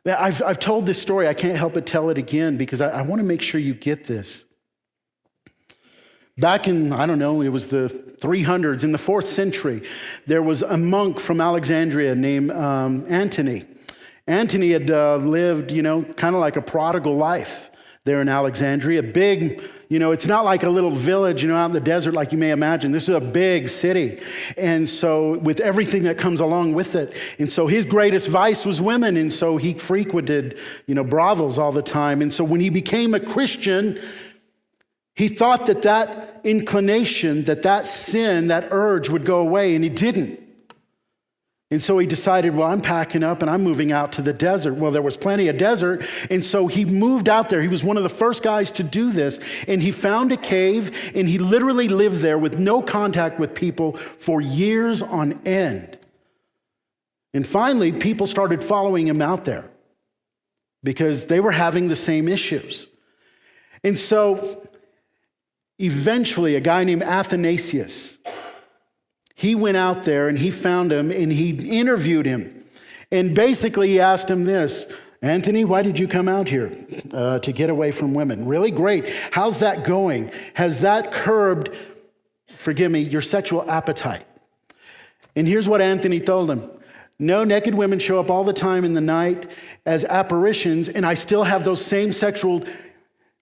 I've told this story. I can't help but tell it again because I want to make sure you get this. Back in, I don't know, it was the 300s, in the 4th century, there was a monk from Alexandria named Antony. Antony had lived, kind of like a prodigal life there in Alexandria. Big, it's not like a little village, out in the desert like you may imagine. This is a big city. And so with everything that comes along with it. And so his greatest vice was women. And so he frequented, brothels all the time. And so when he became a Christian, he thought that inclination, that sin, that urge would go away, and it didn't. And so he decided, well, I'm packing up and I'm moving out to the desert. Well, there was plenty of desert, and so he moved out there. He was one of the first guys to do this, and he found a cave, and he literally lived there with no contact with people for years on end. And finally, people started following him out there because they were having the same issues. And so eventually, a guy named Athanasius, he went out there and he found him and he interviewed him. And basically he asked him this, Antony, why did you come out here to get away from women? Really great. How's that going? Has that curbed, forgive me, your sexual appetite? And here's what Antony told him. No, naked women show up all the time in the night as apparitions, and I still have those same sexual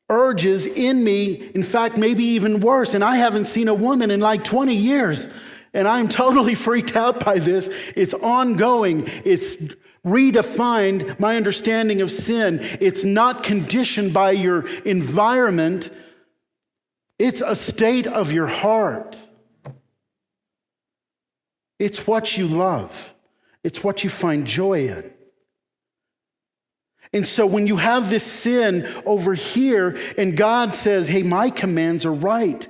urges in me, in fact, maybe even worse. And I haven't seen a woman in like 20 years. And I'm totally freaked out by this. It's ongoing. It's redefined my understanding of sin. It's not conditioned by your environment. It's a state of your heart. It's what you love. It's what you find joy in. And so when you have this sin over here and God says, hey, my commands are right,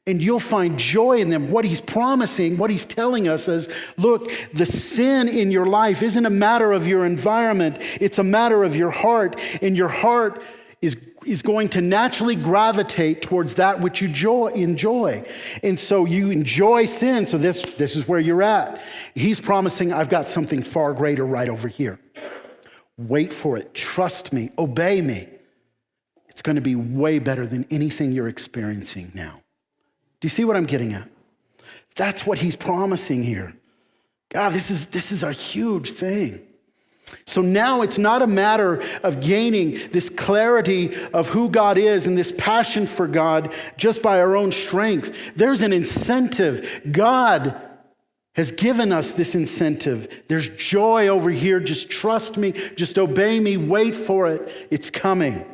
and you'll find joy in them. What he's promising, what he's telling us is, look, the sin in your life isn't a matter of your environment. It's a matter of your heart, and your heart is going to naturally gravitate towards that which you enjoy. And so you enjoy sin, so this is where you're at. He's promising, I've got something far greater right over here. Wait for it. Trust me. Obey me. It's going to be way better than anything you're experiencing now. Do you see what I'm getting at? That's what he's promising here. God, this is a huge thing. So now it's not a matter of gaining this clarity of who God is and this passion for God just by our own strength. There's an incentive. God has given us this incentive. There's joy over here. Just trust me. Just obey me. Wait for it. It's coming.